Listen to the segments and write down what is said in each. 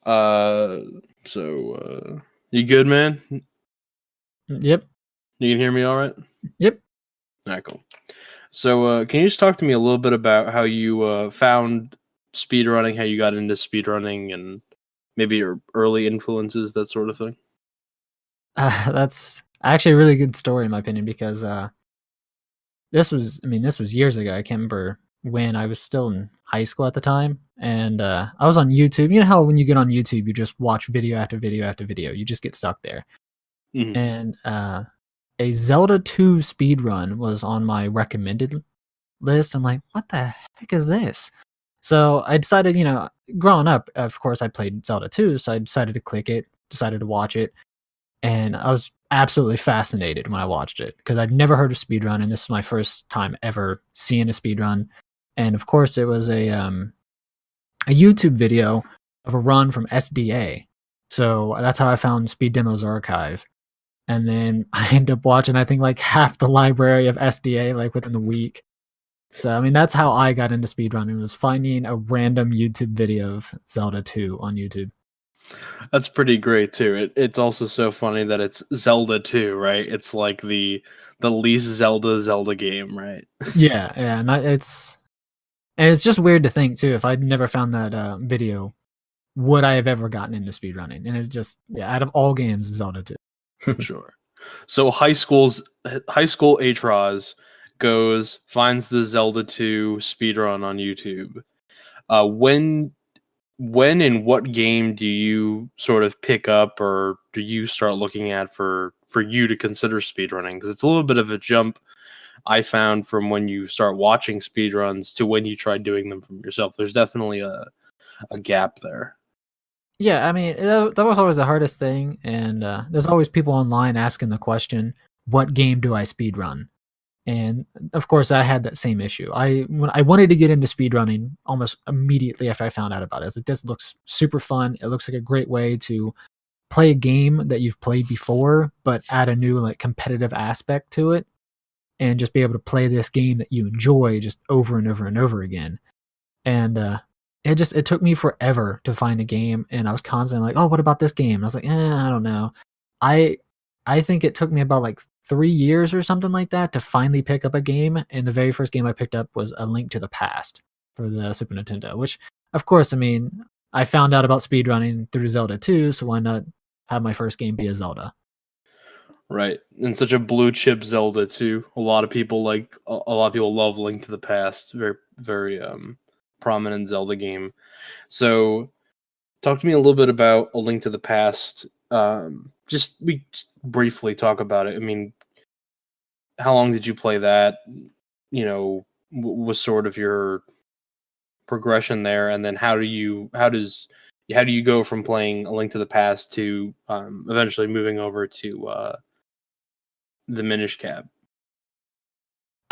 Uh, you good, man? Yep. You can hear me all right? Yep. All right, cool. So, can you just talk to me a little bit about how you found speedrunning, how you got into speedrunning, and maybe your early influences, that sort of thing? That's actually a really good story in my opinion because this was years ago. I can't remember when. I was still in high school at the time, and I was on YouTube. You know how when you get on YouTube, you just watch video after video after video. You just get stuck there. Mhm. And a Zelda 2 speed run was on my recommended list. I'm like, what the heck is this? So I decided, growing up, of course, I played Zelda 2, so I decided to click it, decided to watch it, and I was absolutely fascinated when I watched it because I'd never heard of speedrun, and this was my first time ever seeing a speedrun. And of course, it was a YouTube video of a run from SDA. So that's how I found Speed Demos Archive. And then I ended up watching, I think, like half the library of SDA like within the week. So I mean, that's how I got into speedrunning, was finding a random YouTube video of Zelda 2 on YouTube. That's pretty great too. It's also so funny that it's Zelda 2, right? It's like the least Zelda game, right? Yeah, yeah, and it's just weird to think too. If I'd never found that video, would I have ever gotten into speedrunning? And it just, yeah, out of all games, Zelda 2. Sure. So high school Atroz finds the Zelda 2 speedrun on YouTube. When and what game do you sort of pick up, or do you start looking at for you to consider speedrunning? Because it's a little bit of a jump, I found, from when you start watching speedruns to when you try doing them from yourself. There's definitely a gap there. Yeah, I mean, that was always the hardest thing. And there's always people online asking the question, what game do I speedrun? And of course, I had that same issue. When I wanted to get into speedrunning almost immediately after I found out about it. I was like, this looks super fun. It looks like a great way to play a game that you've played before, but add a new like competitive aspect to it, and just be able to play this game that you enjoy just over and over and over again. And it took me forever to find a game, and I was constantly like, oh, what about this game? And I was like, I don't know. I I think it took me about like 3 years or something like that to finally pick up a game, and the very first game I picked up was A Link to the Past for the Super Nintendo, which, of course, I mean, I found out about speedrunning through Zelda 2, so why not have my first game be a Zelda? Right. And such a blue chip Zelda too. A lot of people a lot of people love Link to the Past. Very very prominent Zelda game. So talk to me a little bit about A Link to the Past. Just briefly talk about it. I mean, how long did you play that? Was sort of your progression there, and then how do you go from playing A Link to the Past to eventually moving over to the Minish Cap?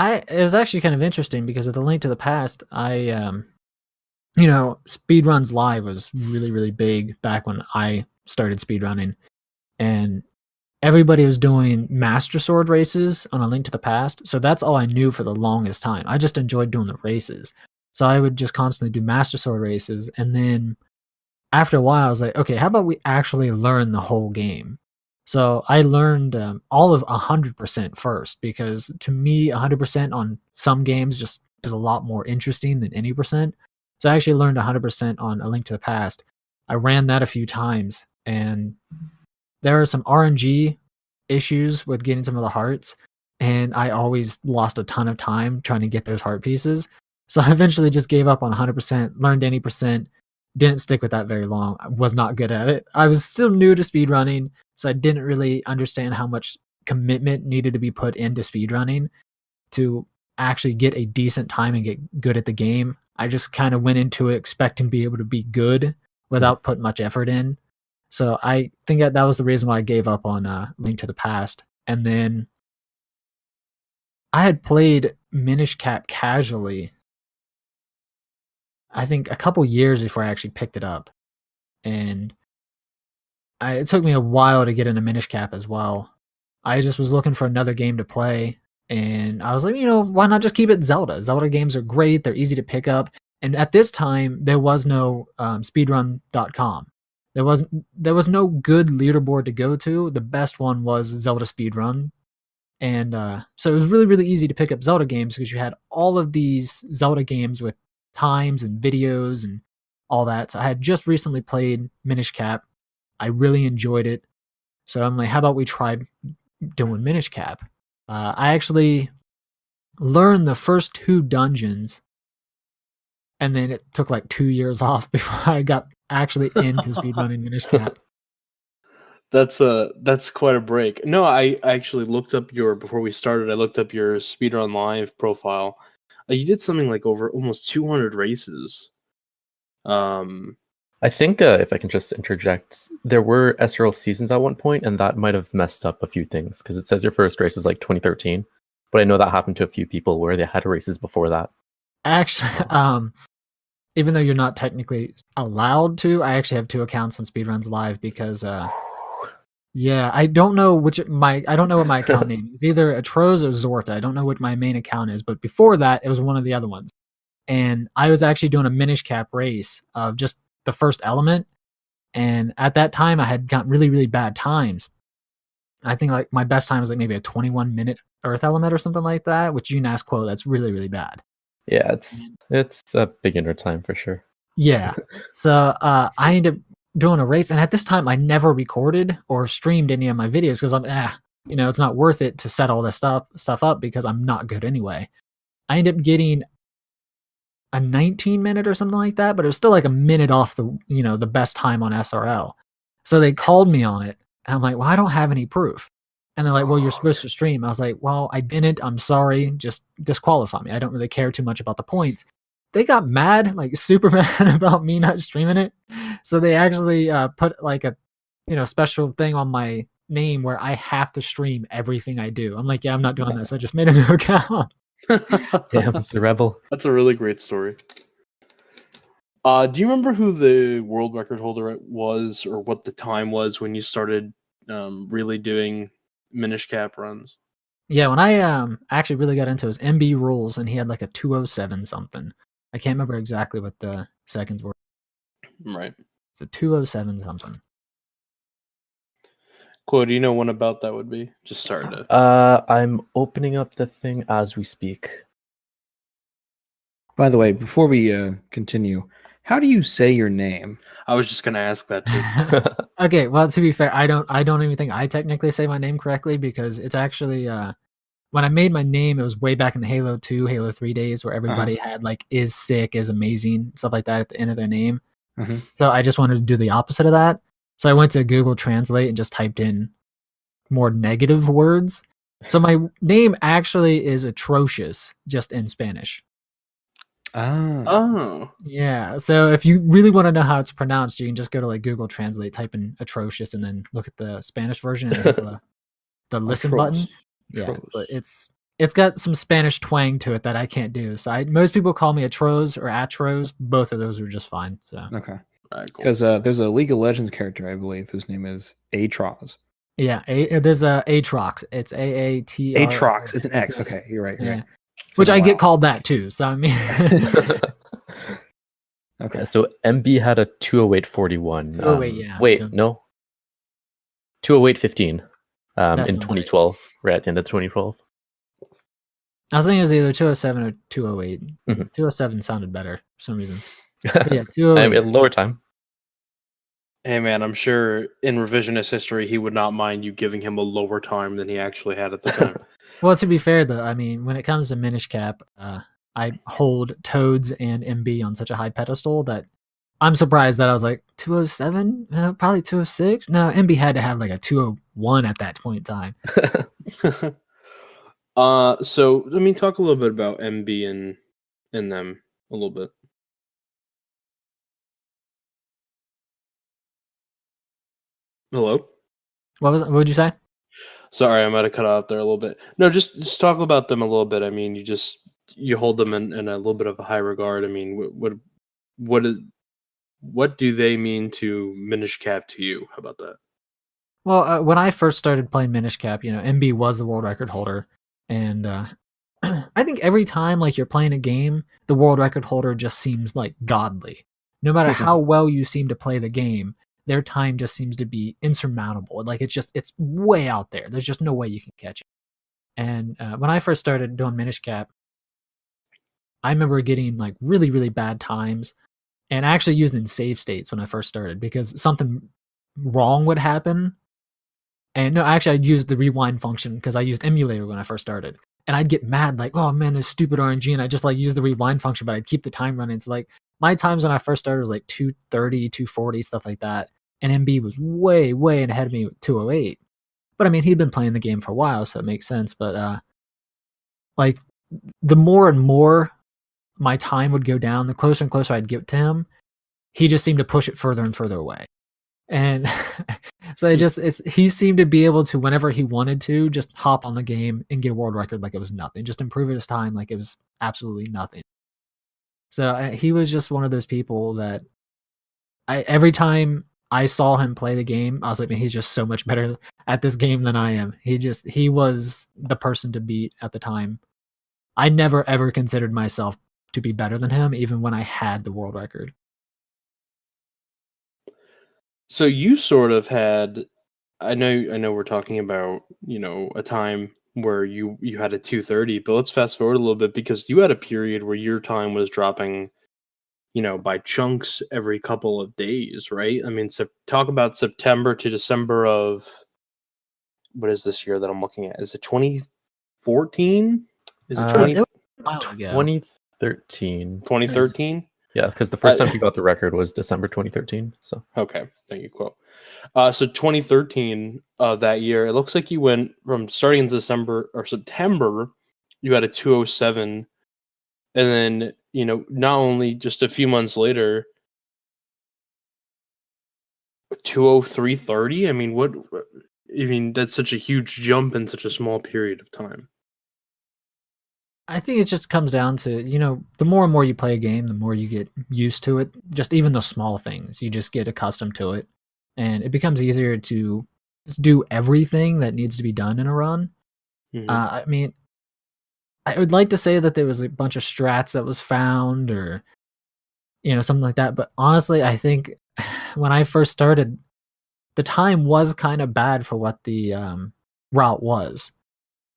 It was actually kind of interesting because with A Link to the Past, Speedruns Live was really, really big back when I started speedrunning, and everybody was doing Master Sword races on A Link to the Past, so that's all I knew for the longest time. I just enjoyed doing the races. So I would just constantly do Master Sword races, and then after a while, I was like, okay, how about we actually learn the whole game? So I learned all of 100% first, because to me, 100% on some games just is a lot more interesting than any percent. So I actually learned 100% on A Link to the Past. I ran that a few times, and there are some RNG issues with getting some of the hearts, and I always lost a ton of time trying to get those heart pieces. So I eventually just gave up on 100%, learned any percent, didn't stick with that very long. I was not good at it. I was still new to speedrunning, so I didn't really understand how much commitment needed to be put into speedrunning to actually get a decent time and get good at the game. I just kind of went into it expecting to be able to be good without putting much effort in. So I think that was the reason why I gave up on Link to the Past. And then I had played Minish Cap casually, I think a couple years before I actually picked it up. And it took me a while to get into Minish Cap as well. I just was looking for another game to play, and I was like, why not just keep it Zelda? Zelda games are great, they're easy to pick up. And at this time, there was no speedrun.com. There was no good leaderboard to go to. The best one was Zelda Speedrun. And so it was really, really easy to pick up Zelda games because you had all of these Zelda games with times and videos and all that. So I had just recently played Minish Cap. I really enjoyed it. So I'm like, how about we try doing Minish Cap? I actually learned the first 2 dungeons, and then it took like 2 years off before I got actually into speedrunning Minish Cap. That's quite a break. No, I actually looked up before we started. I looked up your Speedrun Live profile. You did something like over almost 200 races. I think if I can just interject, there were SRL seasons at one point, and that might have messed up a few things because it says your first race is like 2013, but I know that happened to a few people where they had races before that. Actually, even though you're not technically allowed to, I actually have 2 accounts on Speedruns Live because yeah, I don't know what my account name is. Either Atroz or Zorta. I don't know what my main account is, but before that, it was one of the other ones. And I was actually doing a Minish Cap race of just the first element. And at that time, I had gotten really, really bad times. I think like my best time was like maybe a 21-minute Earth element or something like that, which you can ask quote, that's really, really bad. Yeah, it's a beginner time for sure. Yeah. So I ended up doing a race, and at this time I never recorded or streamed any of my videos because I'm it's not worth it to set all this stuff up because I'm not good anyway. I ended up getting a 19-minute or something like that, but it was still like a minute off the best time on SRL. So they called me on it, and I'm like, well, I don't have any proof. And they're like, well, you're supposed to stream. I was like, well, I didn't. I'm sorry. Just disqualify me. I don't really care too much about the points. They got mad, like super mad about me not streaming it. So they actually put like a special thing on my name where I have to stream everything I do. I'm like, yeah, I'm not doing this. I just made a new account. Damn, the rebel. That's a really great story. Do you remember who the world record holder was, or what the time was when you started really doing Minish Cap runs? Yeah, when I actually really got into it was MB Rules, and he had like a 207 something. I can't remember exactly what the seconds were. Right. It's a 207 something. Cool. Do you know when about that would be? Just started to. I'm opening up the thing as we speak. By the way, before we continue, how do you say your name? I was just gonna ask that too. Okay, well, to be fair, I don't even think I technically say my name correctly because it's actually when I made my name, it was way back in the Halo 2, Halo 3 days where everybody had like is sick, is amazing, stuff like that at the end of their name. So I just wanted to do the opposite of that. So I went to Google Translate and just typed in more negative words. So my name actually is atrocious, just in Spanish. Oh. Yeah. So if you really want to know how it's pronounced, you can just go to like Google Translate, type in atrocious, and then look at the Spanish version and hit the listen Atroz. button. Yeah, Atroz. but it's got some Spanish twang to it that I can't do. So most people call me Atroz or Atroz. Both of those are just fine. So Okay. All right, cool. Because there's a League of Legends character, I believe, whose name is Atroz. yeah, there's a Atrox. It's AATR. Atrox. It's an X. Okay, you're right. You're Yeah. right. It's Which been a I get while. called that too. So I mean, Okay. Yeah, so MB had a 208.41. 208, yeah. Wait, So- no. 208.15 That's in not 2012, right at the end of 2012. I was thinking it was either 207 or 208. Mhm. 207 sounded better for some reason. But yeah, 208. I mean, lower time. Hey man, I'm sure in revisionist history he would not mind you giving him a lower time than he actually had at the time. Well, to be fair though, I mean, when it comes to Minish Cap, I hold Toads and MB on such a high pedestal that I'm surprised that I was like 207, probably 206. No, MB had to have like a 201 at that point in time. So I mean, talk a little bit about MB and them a little bit. Hello. What would you say? Sorry, I might have cut out there a little bit. No, just talk about them a little bit. I mean, you hold them in a little bit of a high regard. I mean, what do they mean to Minish Cap to you? How about that? Well, when I first started playing Minish Cap, MB was the world record holder, and I think every time like you're playing a game, the world record holder just seems like godly. No matter how well you seem to play the game, their time just seems to be insurmountable. Like it's way out there. There's just no way you can catch it. And when I first started doing Minish Cap, I remember getting like really, really bad times, and I actually used in save states when I first started because something wrong would happen. And no, actually, I'd use the rewind function because I used emulator when I first started. And I'd get mad, like, oh man, there's stupid RNG. And I just like use the rewind function, but I'd keep the time running. It's like my times when I first started was like 230, 240, stuff like that. And MB was way, way ahead of me with 208. But I mean, he'd been playing the game for a while, so it makes sense. But like the more and more my time would go down, the closer and closer I'd get to him, he just seemed to push it further and further away. And so he seemed to be able to, whenever he wanted to, just hop on the game and get a world record like it was nothing, just improve his time like it was absolutely nothing. So he was just one of those people that every time I saw him play the game, I was like, man, he's just so much better at this game than I am. He was the person to beat at the time. I never ever considered myself to be better than him, even when I had the world record. So you sort of had, I know we're talking about, a time where you had a 230, but let's fast forward a little bit because you had a period where your time was dropping, by chunks every couple of days, right? I mean, talk about September to December of, what is this year that I'm looking at? Is it 2014? Is it 2013? 2013? Yeah, because the first time he got the record was December 2013. So okay, thank you, quote. So 2013, that year, it looks like you went from starting in December or September, you had a 207, and then not only just a few months later, 203.30. I mean, that's such a huge jump in such a small period of time. I think it just comes down to, the more and more you play a game, the more you get used to it. Just even the small things, you just get accustomed to it. And it becomes easier to just do everything that needs to be done in a run. Mm-hmm. I mean, I would like to say that there was a bunch of strats that was found or, something like that. But honestly, I think when I first started, the time was kind of bad for what the route was.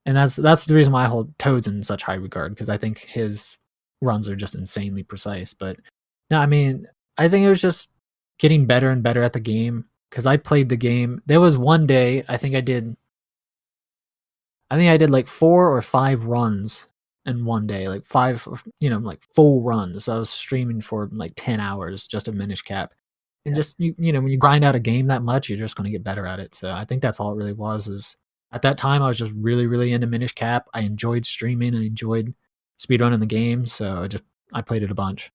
And that's the reason why I hold Toads in such high regard, because I think his runs are just insanely precise. But no, I mean, I think it was just getting better and better at the game because I played the game. There was one day I think I did like 4 or 5 runs in one day, like 5, like full runs. So I was streaming for like 10 hours just a Minish Cap. And just when you grind out a game that much, you're just going to get better at it. So I think that's all it really was. Is at that time, I was just really, really into Minish Cap. I enjoyed streaming. I enjoyed speedrunning the game. So I played it a bunch.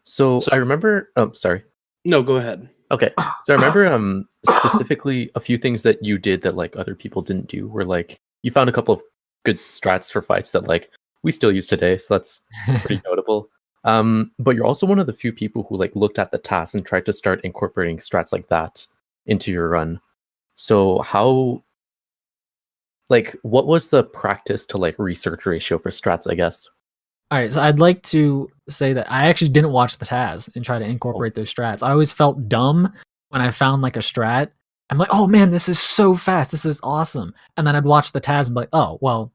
So I remember... Oh, sorry. No, go ahead. Okay. So I remember specifically a few things that you did that like other people didn't do, where like you found a couple of good strats for fights that like we still use today. So that's pretty notable. But you're also one of the few people who like looked at the task and tried to start incorporating strats like that into your run. So what was the practice to like research ratio for strats, I guess? All right, so I'd like to say that I actually didn't watch the TAS and try to incorporate those strats. I always felt dumb when I found like a strat. I'm like, oh man, this is so fast. This is awesome. And then I'd watch the TAS and be like, oh, well,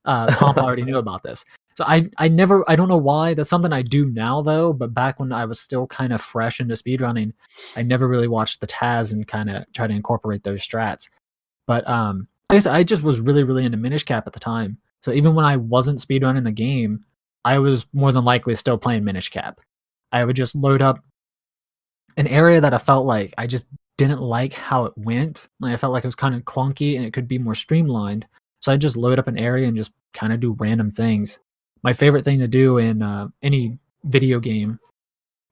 Tom already knew about this. So I don't know why. That's something I do now though, but back when I was still kind of fresh into speedrunning, I never really watched the TAS and kind of try to incorporate those strats. But like I said, I just was really, really into Minish Cap at the time. So even when I wasn't speedrunning the game, I was more than likely still playing Minish Cap. I would just load up an area that I felt like I just didn't like how it went. Like I felt like it was kind of clunky and it could be more streamlined. So I'd just load up an area and just kind of do random things. My favorite thing to do in any video game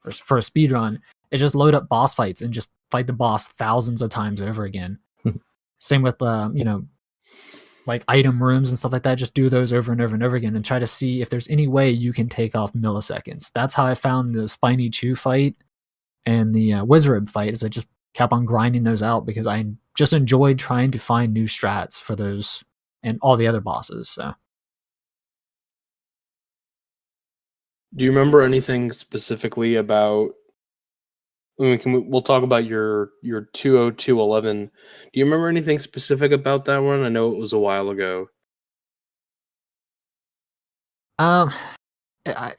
for a speedrun is just load up boss fights and just fight the boss thousands of times over again. Same with, like item rooms and stuff like that. Just do those over and over and over again and try to see if there's any way you can take off milliseconds. That's how I found the Spiny Chew fight and the Wizard fight, is I just kept on grinding those out because I just enjoyed trying to find new strats for those and all the other bosses. So Do you remember anything specifically about? I mean, we'll talk about your 20211. Do you remember anything specific about that one? I know it was a while ago.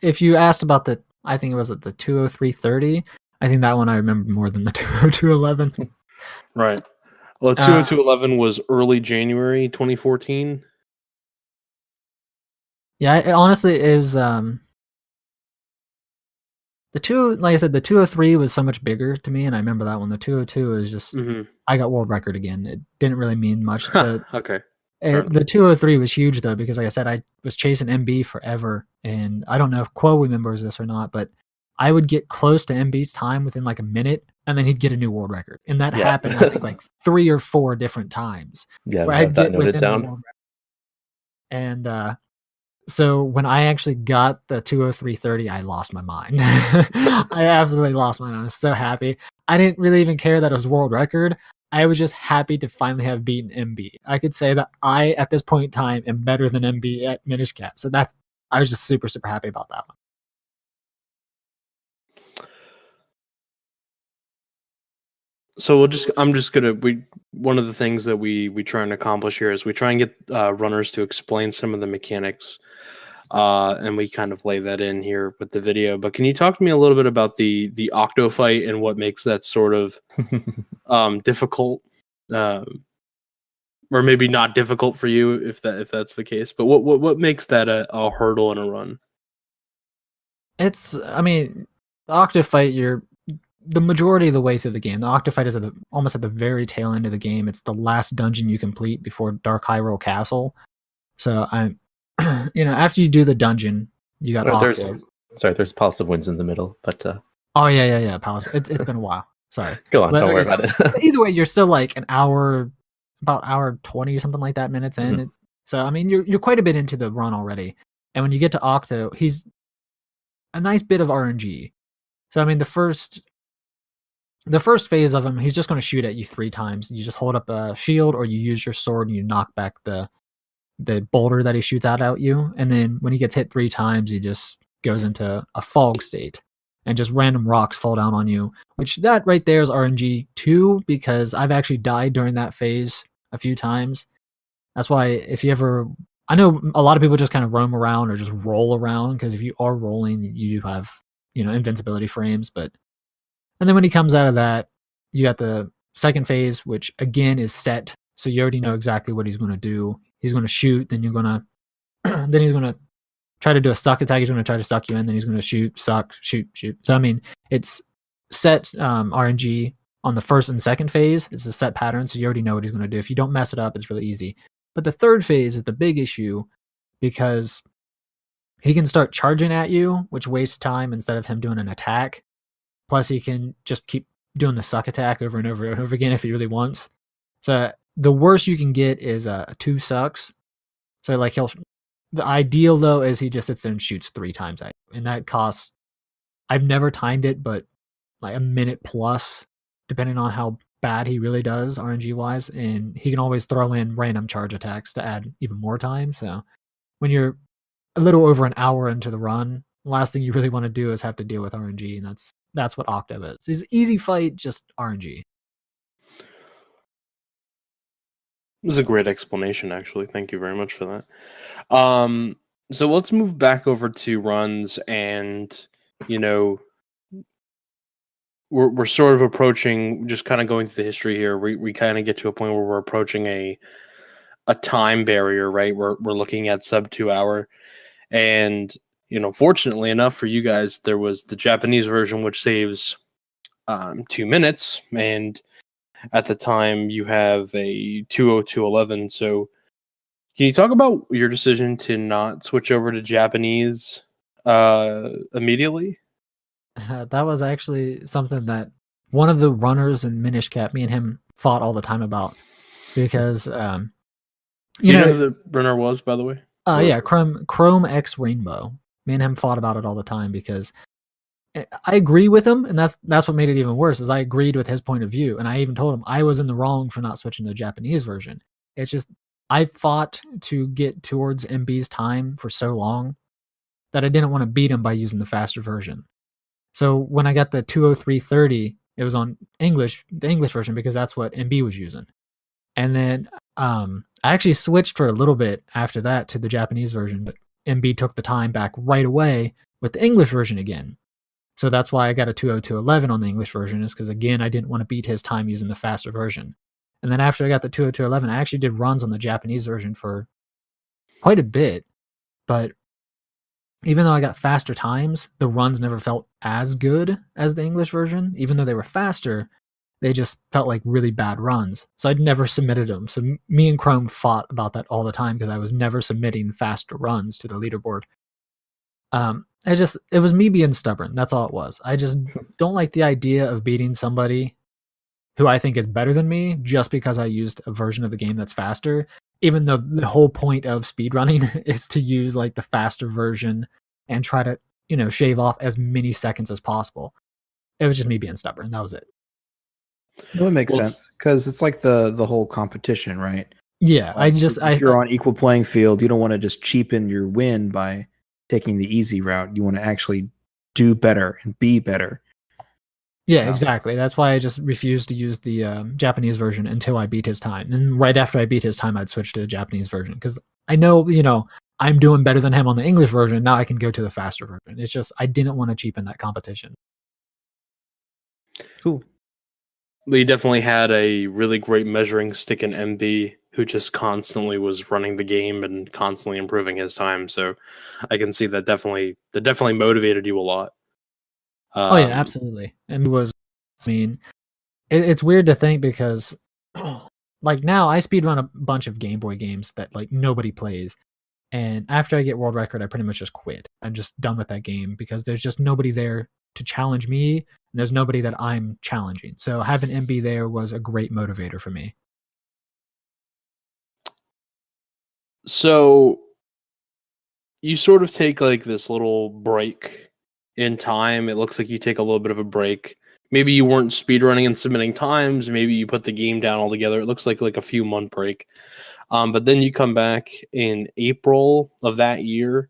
If you asked about I think it was at the 20330. I think that one I remember more than the 20211. Right. Well, 20211 was early January 2014. Yeah, honestly, it was like I said, the 203 was so much bigger to me, and I remember that one. The 202 is just I got world record again. It didn't really mean much. Okay. The 203 was huge though, because like I said, I was chasing MB forever, and I don't know if Quo remembers this or not, but I would get close to MB's time within like a minute, and then he'd get a new world record, and that happened I think like 3 or 4 different times. Yeah, where I have that noted down. The world record. And so when I actually got the 20330, I lost my mind. I absolutely lost my mind. I was so happy. I didn't really even care that it was world record. I was just happy to finally have beaten MB. I could say that I, at this point in time, am better than MB at Minish Cap. So I was just super, super happy about that one. So one of the things that we try and accomplish here is we try and get runners to explain some of the mechanics, and we kind of lay that in here with the video. But can you talk to me a little bit about the Octo fight and what makes that sort of difficult, or maybe not difficult for you if that's the case? But what makes that a hurdle in a run? I mean, the Octo fight, you're the majority of the way through the game. The Octofight is almost at the very tail end of the game. It's the last dungeon you complete before Dark Hyrule Castle. So after you do the dungeon, you got Octo. There's Palace of Winds in the middle, but oh yeah, Palace. It's been a while. Sorry. Go on, don't worry about it. Either way, you're still like about hour 20 or something like that minutes in. So I mean, you're quite a bit into the run already. And when you get to Octo, he's a nice bit of RNG. So I mean, the first phase of him, he's just going to shoot at you 3 times. You just hold up a shield, or you use your sword and you knock back the boulder that he shoots out at you. And then when he gets hit 3 times, he just goes into a fog state, and just random rocks fall down on you. Which that right there is RNG too, because I've actually died during that phase a few times. That's why I know a lot of people just kind of roam around or just roll around, because if you are rolling, you do have invincibility frames, and then when he comes out of that, you got the second phase, which again is set. So you already know exactly what he's going to do. He's going to shoot, then he's going to try to do a suck attack. He's going to try to suck you in, then he's going to shoot, suck, shoot. So I mean, it's set RNG on the first and second phase. It's a set pattern, so you already know what he's going to do. If you don't mess it up, it's really easy. But the third phase is the big issue, because he can start charging at you, which wastes time instead of him doing an attack. Plus, he can just keep doing the suck attack over and over and over again if he really wants. So the worst you can get is 2 sucks. So like the ideal though is he just sits there and shoots 3 times at you, and that costs. I've never timed it, but like a minute plus, depending on how bad he really does RNG wise, and he can always throw in random charge attacks to add even more time. So when you're a little over an hour into the run, the last thing you really want to do is have to deal with RNG, and that's what Octo is. It's an easy fight, just RNG. It was a great explanation, actually. Thank you very much for that. So let's move back over to runs, and we're sort of approaching, just kind of going through the history here. We kind of get to a point where we're approaching a time barrier, right? We're looking at sub 2 hour, and fortunately enough for you guys, there was the Japanese version, which saves 2 minutes, and at the time you have a 20211. So can you talk about your decision to not switch over to Japanese immediately? That was actually something that one of the runners in Minish Cap, me and him fought all the time about, because you know who the runner was, by the way? Yeah, Chrome X Rainbow. Me and him fought about it all the time, because I agree with him, and that's what made it even worse, is I agreed with his point of view, and I even told him I was in the wrong for not switching to the Japanese version. It's just I fought to get towards MB's time for so long, that I didn't want to beat him by using the faster version. So when I got the 20330, it was on English, the English version, because that's what MB was using. And then I actually switched for a little bit after that to the Japanese version, but MB took the time back right away with the English version again. So that's why I got a 20211 on the English version, is because, again, I didn't want to beat his time using the faster version. And then after I got the 20211, I actually did runs on the Japanese version for quite a bit. But even though I got faster times, the runs never felt as good as the English version. Even though they were faster, they just felt like really bad runs. So I'd never submitted them. So me and Chrome fought about that all the time because I was never submitting faster runs to the leaderboard. It was me being stubborn. That's all it was. I just don't like the idea of beating somebody who I think is better than me just because I used a version of the game that's faster, even though the whole point of speedrunning is to use like the faster version and try to, shave off as many seconds as possible. It was just me being stubborn. That was it. Well, it makes sense because it's like the whole competition, right? Yeah, if you're on equal playing field, you don't want to just cheapen your win by taking the easy route. You want to actually do better and be better. Yeah, exactly. That's why I just refused to use the Japanese version until I beat his time. And right after I beat his time, I'd switch to the Japanese version because I know, I'm doing better than him on the English version. Now I can go to the faster version. It's just I didn't want to cheapen that competition. Cool. We definitely had a really great measuring stick in MB who just constantly was running the game and constantly improving his time. So I can see that definitely motivated you a lot. Oh yeah, absolutely. And it's weird to think because like now I speedrun a bunch of Game Boy games that like nobody plays. And after I get world record, I pretty much just quit. I'm just done with that game because there's just nobody there to challenge me. And there's nobody that I'm challenging. So having MB there was a great motivator for me. So you sort of take like this little break in time. It looks like you take a little bit of a break. Maybe you weren't speedrunning and submitting times. Maybe you put the game down altogether. It looks like a few month break. But then you come back in April of that year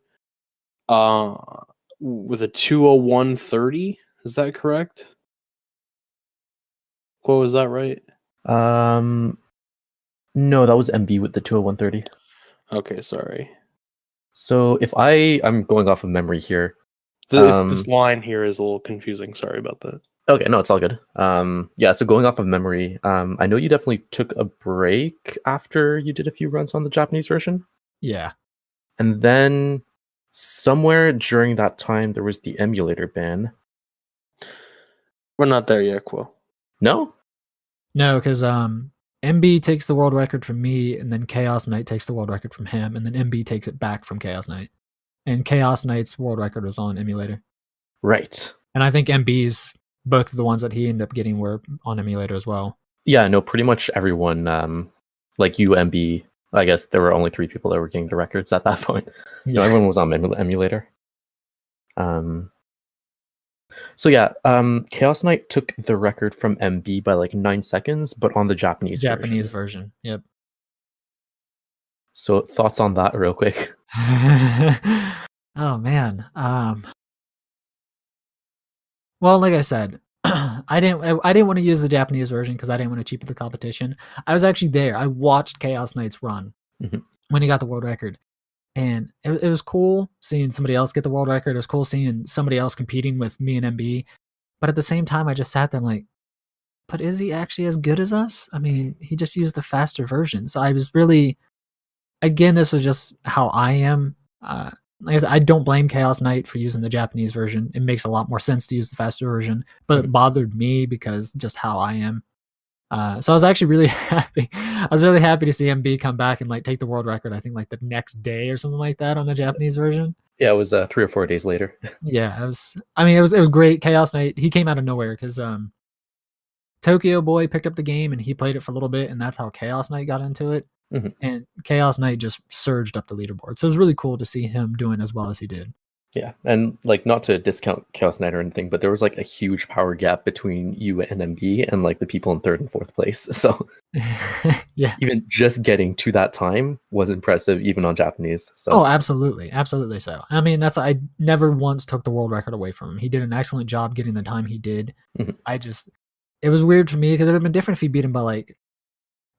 with a 20130. Is that correct? Quo, is that right? No, that was MB with the 20130. Okay, sorry. So if I'm going off of memory here. This line here is a little confusing. Sorry about that. Okay, no, it's all good. Yeah, so going off of memory, I know you definitely took a break after you did a few runs on the Japanese version. Yeah. And then somewhere during that time, there was the emulator ban. We're not there yet, Quo. No? No, because MB takes the world record from me, and then Chaos Knight takes the world record from him, and then MB takes it back from Chaos Knight. And Chaos Knight's world record was on emulator. Right. And I think MB's, both of the ones that he ended up getting were on emulator as well. Yeah, no, pretty much everyone, like you, MB, I guess there were only 3 people that were getting the records at that point. Yeah. No, everyone was on emulator. So yeah, Chaos Knight took the record from MB by like 9 seconds, but on the Japanese version. Yep. So thoughts on that real quick? Oh man. Well, like I said, I didn't want to use the Japanese version because I didn't want to cheapen the competition. I was actually there. I watched Chaos Knight's run when he got the world record. And it was cool seeing somebody else get the world record. It was cool seeing somebody else competing with me and MB. But at the same time, I just sat there like, but is he actually as good as us? I mean, he just used the faster version. So I was really, again, this was just how I am. Like I said, I don't blame Chaos Knight for using the Japanese version. It makes a lot more sense to use the faster version. But it bothered me because just how I am. So I was actually really happy. I was really happy to see MB come back and like take the world record. I think like the next day or something like that on the Japanese version. Yeah, it was 3 or 4 days later. Yeah, it was. I mean, it was great. Chaos Knight. He came out of nowhere because Tokyo Boy picked up the game and he played it for a little bit, and that's how Chaos Knight got into it. And Chaos Knight just surged up the leaderboard. So it was really cool to see him doing as well as he did. Yeah, and like not to discount Chaos Knight or anything, but there was like a huge power gap between you and MB and like the people in 3rd and 4th place. So Yeah. even just getting to that time was impressive, even on Japanese. So Oh, absolutely, absolutely so. I mean, I never once took the world record away from him. He did an excellent job getting the time he did. Mhm. It was weird for me because it would have been different if he beat him by like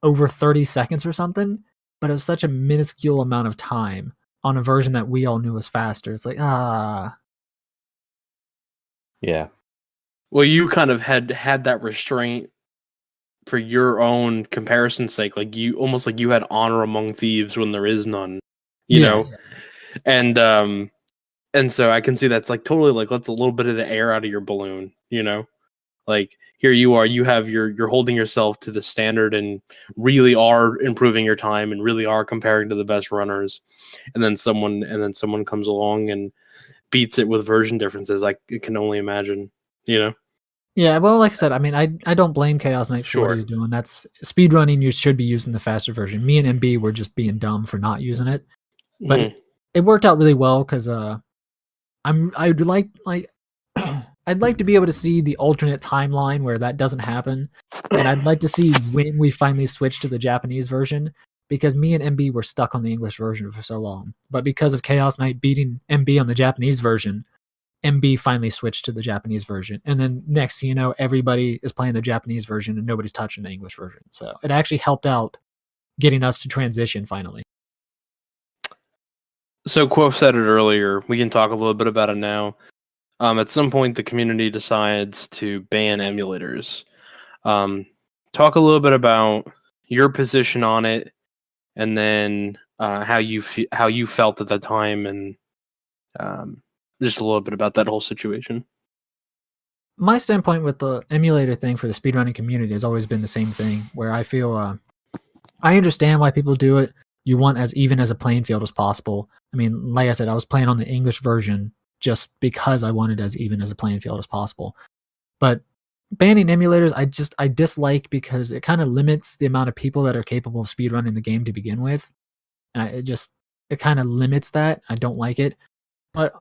over 30 seconds or something, but it was such a minuscule amount of time on a version that we all knew was faster. It's like, yeah, Well, you kind of had that restraint for your own comparison's sake. Like you almost like you had honor among thieves when there is none. You know? yeah. And so I can see that's like totally like lets a little bit of the air out of your balloon, you know? Like here you are, you're holding yourself to the standard and really are improving your time and really are comparing to the best runners. And then someone comes along and beats it with version differences. I can only imagine, you know? Yeah, well, like I said, I mean, I don't blame Chaos Knight for what Sure. he's doing. That's speedrunning. You should be using the faster version. Me and MB were just being dumb for not using it, but Mhm. it worked out really well because I'd like I'd like to be able to see the alternate timeline where that doesn't happen, and I'd like to see when we finally switch to the Japanese version because me and MB were stuck on the English version for so long. But because of Chaos Knight beating MB on the Japanese version, MB finally switched to the Japanese version, and then next thing you know, everybody is playing the Japanese version and nobody's touching the English version. So it actually helped out getting us to transition finally. So Quo said it earlier. We can talk a little bit about it now. At some point, the community decides to ban emulators. Talk a little bit about your position on it, and then how you felt at the time, and just a little bit about that whole situation. My standpoint with the emulator thing for the speedrunning community has always been the same thing, where I feel I understand why people do it. You want as even as a playing field as possible. I mean, like I said, I was playing on the English version just because I wanted as even as a playing field as possible. But banning emulators, I dislike because it kind of limits the amount of people that are capable of speedrunning the game to begin with, and it kind of limits that. I don't like it, but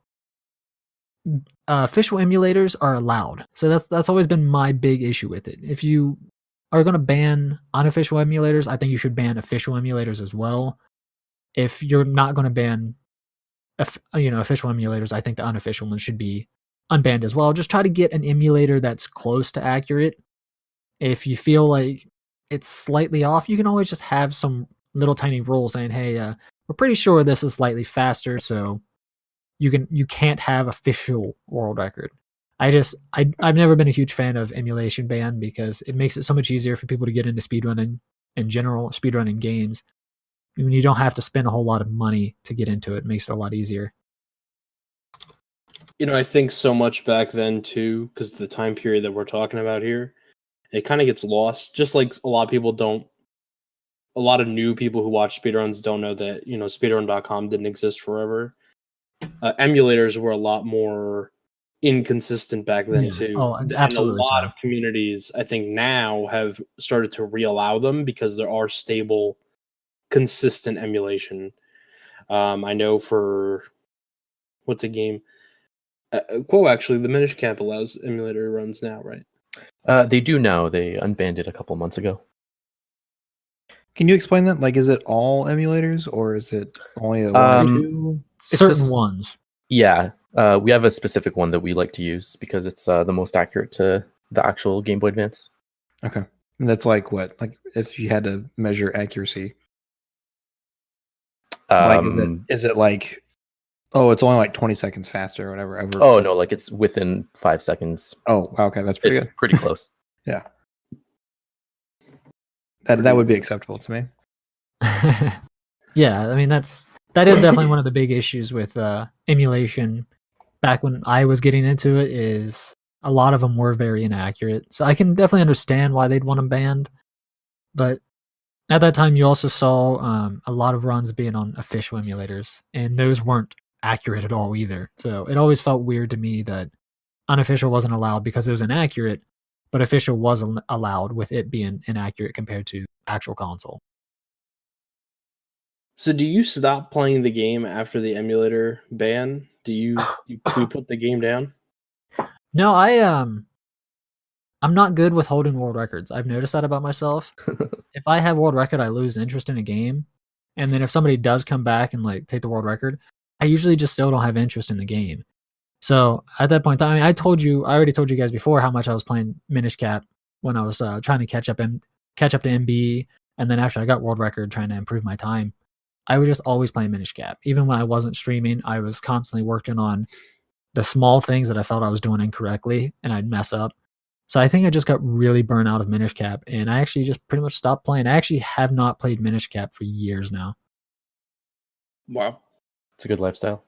official emulators are allowed, so that's always been my big issue with it. If you are going to ban unofficial emulators, I think you should ban official emulators as well. If you're not going to ban official emulators, I think the unofficial ones should be unbanned as well. Just try to get an emulator that's close to accurate. If you feel like it's slightly off, you can always just have some little tiny rule saying, "Hey, we're pretty sure this is slightly faster, so you can't have official world record." I've never been a huge fan of emulation ban because it makes it so much easier for people to get into speedrunning in general, speedrunning games. I mean, you don't have to spend a whole lot of money to get into it. It makes it a lot easier. You know, I think so much back then too, because the time period that we're talking about here, it kind of gets lost. Just like a lot of new people who watch speedruns don't know that, you know, speedrun.com didn't exist forever. Emulators were a lot more inconsistent back then Yeah. too. Oh, And a absolutely lot so. of communities, I think, now have started to re-allow them because there are stable, consistent emulation. I know for what's a game? Quo actually, the Minish camp allows emulator runs now, right? they do now. They unbanned it a couple months ago. Can you explain that? Like, is it all emulators or is it only one or two? Certain just- ones. Yeah, we have a specific one that we like to use because it's the most accurate to the actual Game Boy Advance. Okay. And that's like what? Like if you had to measure accuracy. Like is it like, oh, it's only like 20 seconds faster or whatever? Oh no, like it's within 5 seconds. Oh, okay, that's pretty It's good. pretty close. Yeah. That would be acceptable to me. Yeah, I mean that is definitely one of the big issues with emulation. Back when I was getting into it, is a lot of them were very inaccurate. So I can definitely understand why they'd want them banned. But at that time, you also saw a lot of runs being on official emulators, and those weren't accurate at all either. So it always felt weird to me that unofficial wasn't allowed because it was inaccurate, but official was allowed with it being inaccurate compared to actual console. So do you stop playing the game after the emulator ban? Do you put the game down? No, I'm not good with holding world records. I've noticed that about myself. If I have world record, I lose interest in a game. And then if somebody does come back and like take the world record, I usually just still don't have interest in the game. So at that point in time, I already told you guys before how much I was playing Minish Cap when I was trying to catch up to MB, and then after I got world record, trying to improve my time. I was just always playing Minish Cap. Even when I wasn't streaming, I was constantly working on the small things that I felt I was doing incorrectly, and I'd mess up. So I think I just got really burnt out of Minish Cap, and I actually just pretty much stopped playing. I actually have not played Minish Cap for years now. Wow. It's a good lifestyle.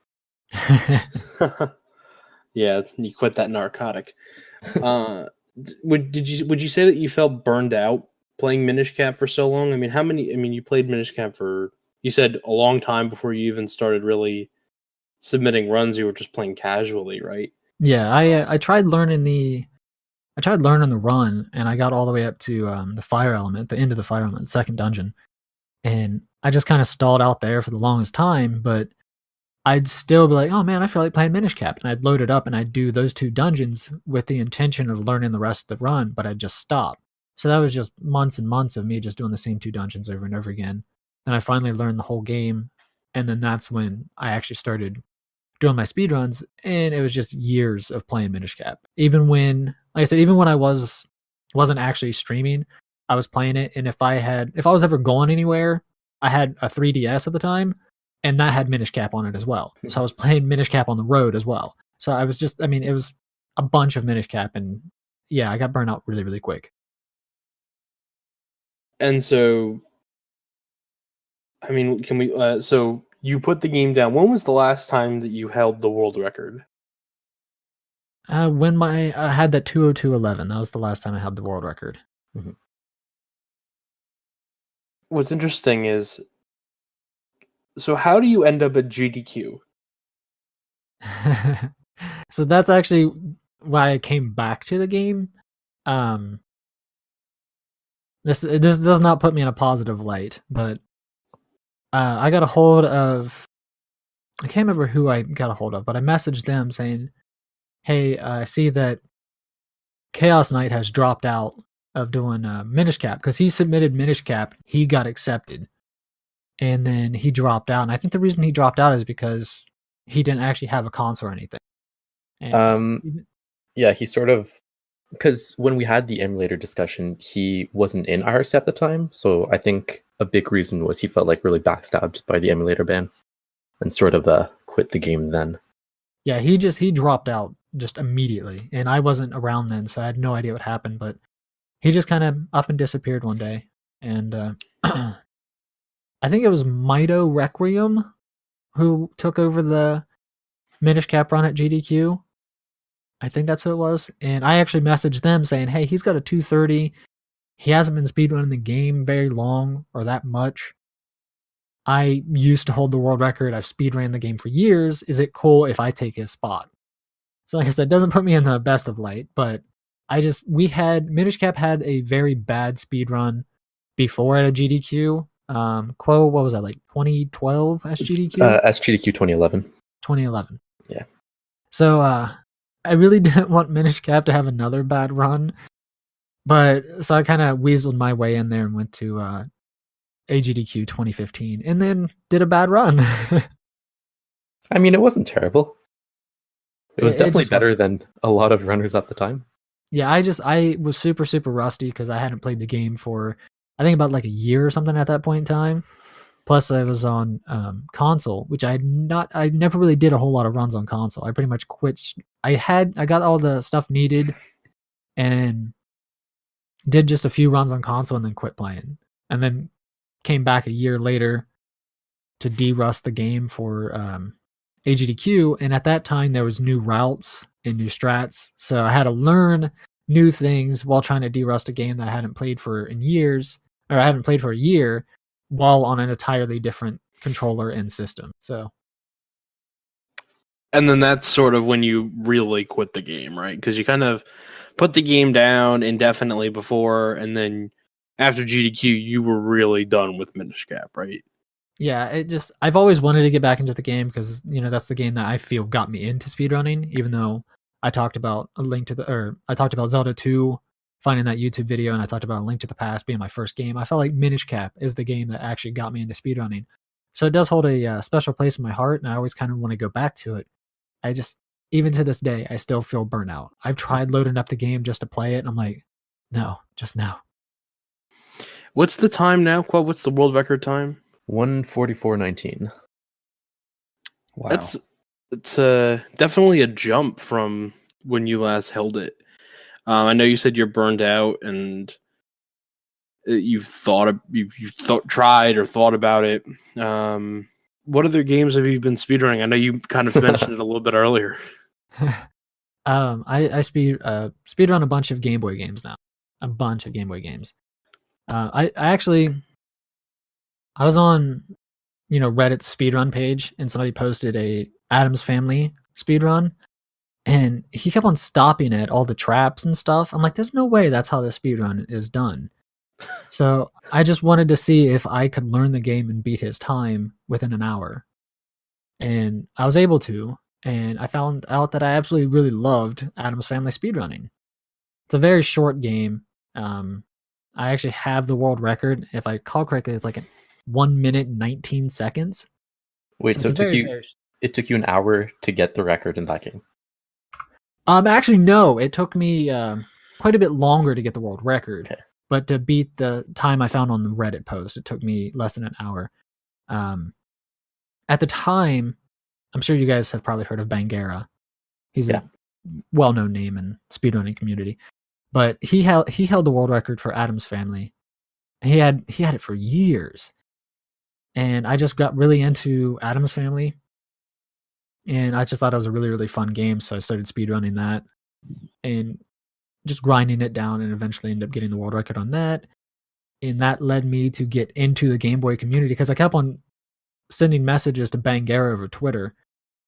Yeah, you quit that narcotic. Would you say that you felt burned out playing Minish Cap for so long? I mean, you played Minish Cap for, you said, a long time before you even started really submitting runs. You were just playing casually, right? Yeah, I tried learning the run, and I got all the way up to the fire element, the end of the fire element, second dungeon, and I just kind of stalled out there for the longest time. But I'd still be like, oh man, I feel like playing Minish Cap, and I'd load it up and I'd do those 2 dungeons with the intention of learning the rest of the run, but I'd just stop. So that was just months and months of me just doing the same 2 dungeons over and over again. Then I finally learned the whole game, and then that's when I actually started doing my speed runs, and it was just years of playing Minish Cap. Even when, like I said, even when I wasn't actually streaming, I was playing it, and if I was ever going anywhere, I had a 3DS at the time, and that had Minish Cap on it as well. So I was playing Minish Cap on the road as well. So I was just, it was a bunch of Minish Cap, and yeah, I got burned out really, really quick. And so, can we? So you put the game down. When was the last time that you held the world record? When I had that 202.11, that was the last time I had the world record. Mm-hmm. What's interesting is, so how do you end up at GDQ? So that's actually why I came back to the game. This does not put me in a positive light, but I got a hold of, I can't remember who I got a hold of, but I messaged them saying, hey, I see that Chaos Knight has dropped out of doing Minish Cap, because he submitted Minish Cap, he got accepted, and then he dropped out. And I think the reason he dropped out is because he didn't actually have a console or anything. And yeah, he sort of, because when we had the emulator discussion, he wasn't in IRC at the time, so I think a big reason was he felt like really backstabbed by the emulator ban, and sort of quit the game then. Yeah, he dropped out just immediately, and I wasn't around then, so I had no idea what happened. But he just kind of up and disappeared one day, and I think it was Mito Requiem who took over the Minish Cap run at GDQ. I think that's who it was. And I actually messaged them saying, hey, he's got a 230. He hasn't been speedrunning the game very long or that much. I used to hold the world record. I've speedrun the game for years. Is it cool if I take his spot? So like I said, it doesn't put me in the best of light, but Minish Cap had a very bad speedrun before at a GDQ. What was that, like 2012 SGDQ? SGDQ 2011. 2011. Yeah. So I really didn't want Minish Cap to have another bad run, but so I kind of weaseled my way in there and went to AGDQ 2015, and then did a bad run. It wasn't terrible. It was definitely better than a lot of runners at the time. Yeah, I was super, super rusty because I hadn't played the game for, I think, about like a year or something at that point in time. Plus, I was on console, which I never really did a whole lot of runs on console. I pretty much quit. I got all the stuff needed, and did just a few runs on console, and then quit playing. And then came back a year later to de-rust the game for AGDQ, and at that time there was new routes and new strats, so I had to learn new things while trying to de-rust a game that I hadn't played for a year, while on an entirely different controller and system. So, and then that's sort of when you really quit the game, right? Because you kind of put the game down indefinitely before, and then after GDQ, you were really done with Minish Cap, right? Yeah, I've always wanted to get back into the game because, that's the game that I feel got me into speedrunning, even though I talked about I talked about Zelda 2, finding that YouTube video, and I talked about A Link to the Past being my first game. I felt like Minish Cap is the game that actually got me into speedrunning. So it does hold a special place in my heart, and I always kind of want to go back to it. Even to this day, I still feel burnt out. I've tried loading up the game just to play it, and I'm like, no, just no. What's the time now, Quad? What's the world record time? 1:44:19. Wow. It's definitely a jump from when you last held it. I know you said you're burned out and you've tried or thought about it. What other games have you been speedrunning? I know you kind of mentioned it a little bit earlier. I speedrun a bunch of Game Boy games now. A bunch of Game Boy games. I was on, Reddit's speedrun page, and somebody posted a Addams Family speedrun, and he kept on stopping at all the traps and stuff. I'm like, there's no way that's how the speedrun is done. So I just wanted to see if I could learn the game and beat his time within an hour. And I was able to, and I found out that I absolutely really loved Addams Family speedrunning. It's a very short game. I actually have the world record. If I recall correctly, it's like 1 minute 19 seconds. Wait, so it took you an hour to get the record in that game? Actually, no. It took me quite a bit longer to get the world record. Okay. But to beat the time I found on the Reddit post, it took me less than an hour. At the time, I'm sure you guys have probably heard of Bangera. He's a well-known name in speedrunning community. But he held the world record for Addams Family. He had it for years. And I just got really into Addams Family. And I just thought it was a really, really fun game. So I started speedrunning that and just grinding it down, and eventually ended up getting the world record on that. And that led me to get into the Game Boy community because I kept on sending messages to Bangera over Twitter.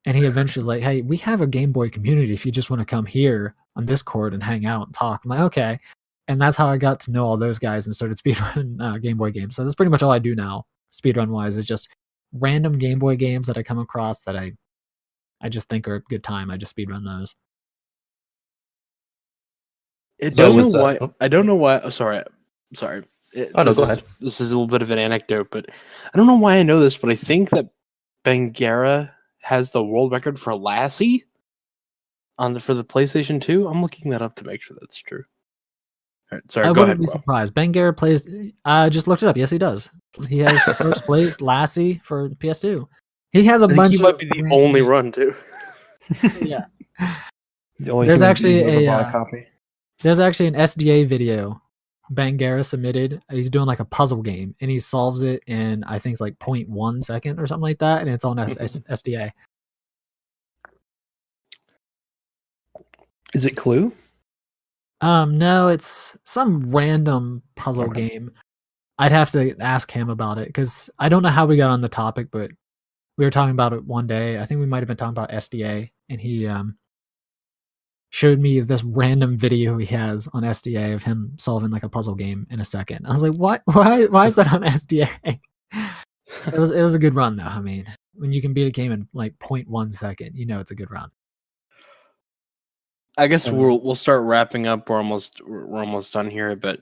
And he eventually was like, hey, we have a Game Boy community if you just want to come here on Discord and hang out and talk. I'm like, okay. And that's how I got to know all those guys and started speedrunning Game Boy games. So that's pretty much all I do now, speedrun-wise, is just random Game Boy games that I come across that I just think are a good time. I just speedrun those. I don't know why. Oh, sorry. Go ahead. This is a little bit of an anecdote, but I don't know why I know this, but I think that Bangera has the world record for Lassie for the PlayStation 2. I'm looking that up to make sure that's true. All right, sorry, I go ahead. wouldn't be surprised. Bangera plays. I just looked it up. Yes, he does. He has first place Lassie for PS2. He has a bunch. He might be the only run too. Yeah. There's actually a copy. There's actually an SDA video Bangera submitted. He's doing like a puzzle game, and he solves it in, I think it's like 0.1 second or something like that, and it's on SDA. Is it Clue? No, it's some random puzzle game. I'd have to ask him about it because I don't know how we got on the topic, but we were talking about it one day. I think we might have been talking about SDA, and he showed me this random video he has on SDA of him solving like a puzzle game in a second. I was like, what? Why is that on SDA? It was a good run though. I mean, when you can beat a game in like 0.1 second, it's a good run. I guess we'll start wrapping up. We're almost done here, but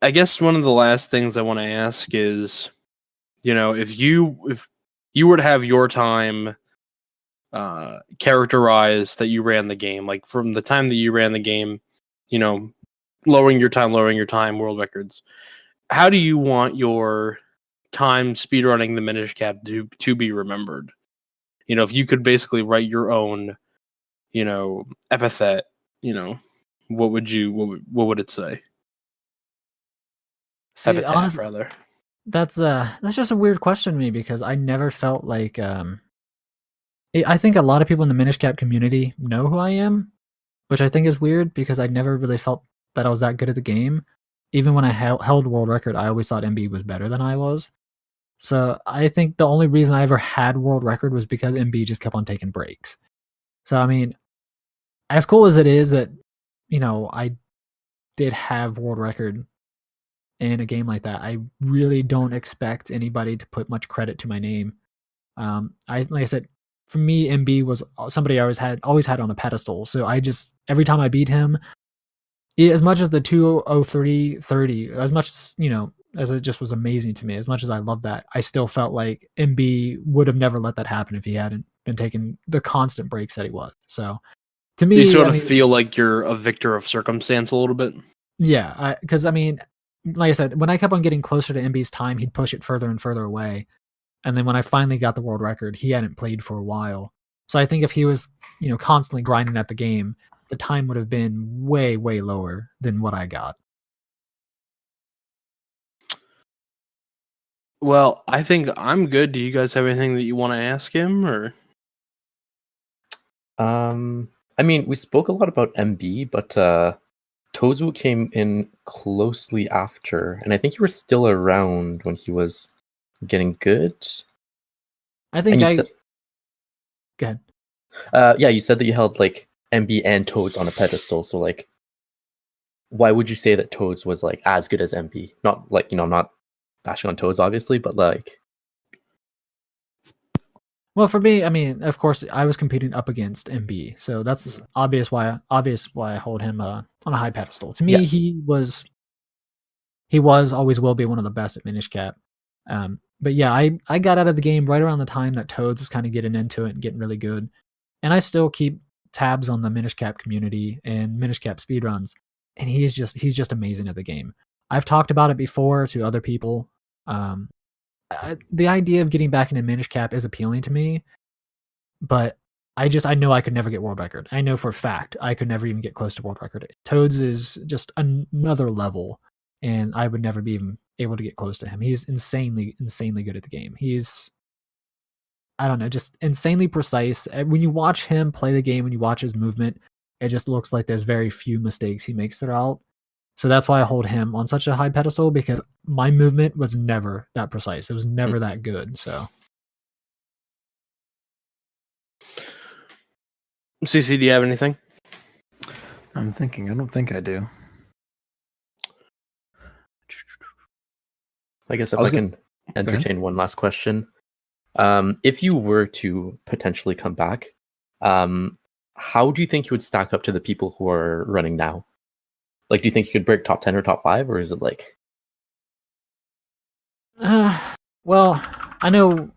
I guess one of the last things I want to ask is, if you were to have your time characterized that you ran the game, like from the time that you ran the game, lowering your time, world records, how do you want your time speedrunning the Minish Cap to be remembered? If you could basically write your own, epithet, what would it say? See, Epitaph, honestly, rather. That's just a weird question to me because I never felt like I think a lot of people in the Minish Cap community know who I am, which I think is weird because I never really felt that I was that good at the game. Even when I held world record, I always thought MB was better than I was. So I think the only reason I ever had world record was because MB just kept on taking breaks. So I mean, as cool as it is that, I did have world record in a game like that. I really don't expect anybody to put much credit to my name. Like I said, for me, MB was somebody I always had on a pedestal. So I just every time I beat him, as much as the 20330, as much as it just was amazing to me, as much as I love that, I still felt like MB would have never let that happen if he hadn't been taking the constant breaks that he was. So to me, So you sort of feel like you're a victor of circumstance a little bit. Yeah, because like I said, when I kept on getting closer to MB's time, he'd push it further and further away. And then when I finally got the world record, he hadn't played for a while. So I think if he was, constantly grinding at the game, the time would have been way, way lower than what I got. Well, I think I'm good. Do you guys have anything that you want to ask him, or? I mean, we spoke a lot about MB, but Tozu came in closely after, and I think you were still around when he was getting good. I think said, go ahead. Yeah, you said that you held like MB and Toads on a pedestal. So like, why would you say that Toads was like as good as MB? Not like not bashing on Toads, obviously, but like. Well, for me, I mean, of course, I was competing up against MB, so that's obvious why I hold him on a high pedestal. To me, Yeah. he was, always will be one of the best at Minish Cap. But yeah, I got out of the game right around the time that Toads was kind of getting into it and getting really good, and I still keep tabs on the Minish Cap community and Minish Cap speedruns, and he's just amazing at the game. I've talked about it before to other people. The idea of getting back into Minish Cap is appealing to me, but I know I could never get world record. I know for a fact I could never even get close to world record. Toads is just another level, and I would never be even able to get close to him. He's insanely good at the game. He's, I don't know, just insanely precise. When you watch him play the game, when you watch his movement, it just looks like there's very few mistakes he makes throughout. So that's why I hold him on such a high pedestal, because my movement was never that precise. It was never that good. So, CC, do you have anything? I'm thinking. I don't think I do. I guess if I can entertain one last question. If you were to potentially come back, how do you think you would stack up to the people who are running now? Like, do you think you could break top 10 or top 5, or is it like? Well, I know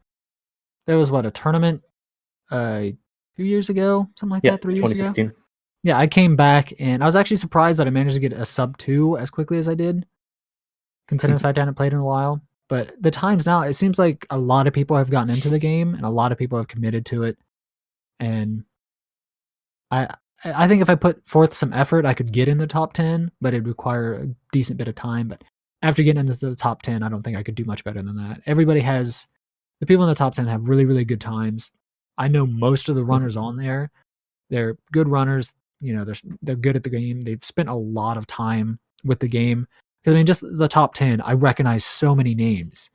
there was a tournament 2 years ago, something like that, 3 years 2016. ago. Yeah, I came back and I was actually surprised that I managed to get a sub 2 as quickly as I did, considering the fact I hadn't played in a while. But the times now, it seems like a lot of people have gotten into the game and a lot of people have committed to it. And I think if I put forth some effort, I could get in the top 10, but it'd require a decent bit of time. But after getting into the top 10, I don't think I could do much better than that. The people in the top 10 have really, really good times. I know most of the runners on there. They're good runners. They're good at the game. They've spent a lot of time with the game. Because I mean, just the top 10, I recognize so many names.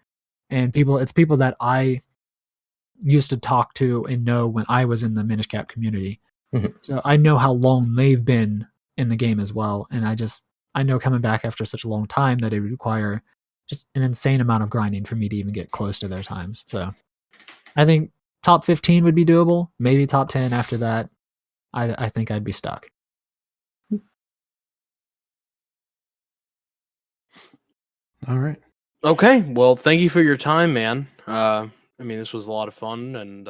And it's people that I used to talk to and know when I was in the Minish Cap community. Mm-hmm. So I know how long they've been in the game as well. And I know coming back after such a long time that it would require just an insane amount of grinding for me to even get close to their times. So I think top 15 would be doable. Maybe top 10 after that. I think I'd be stuck. All right. Okay. Well, thank you for your time, man. I mean, this was a lot of fun, and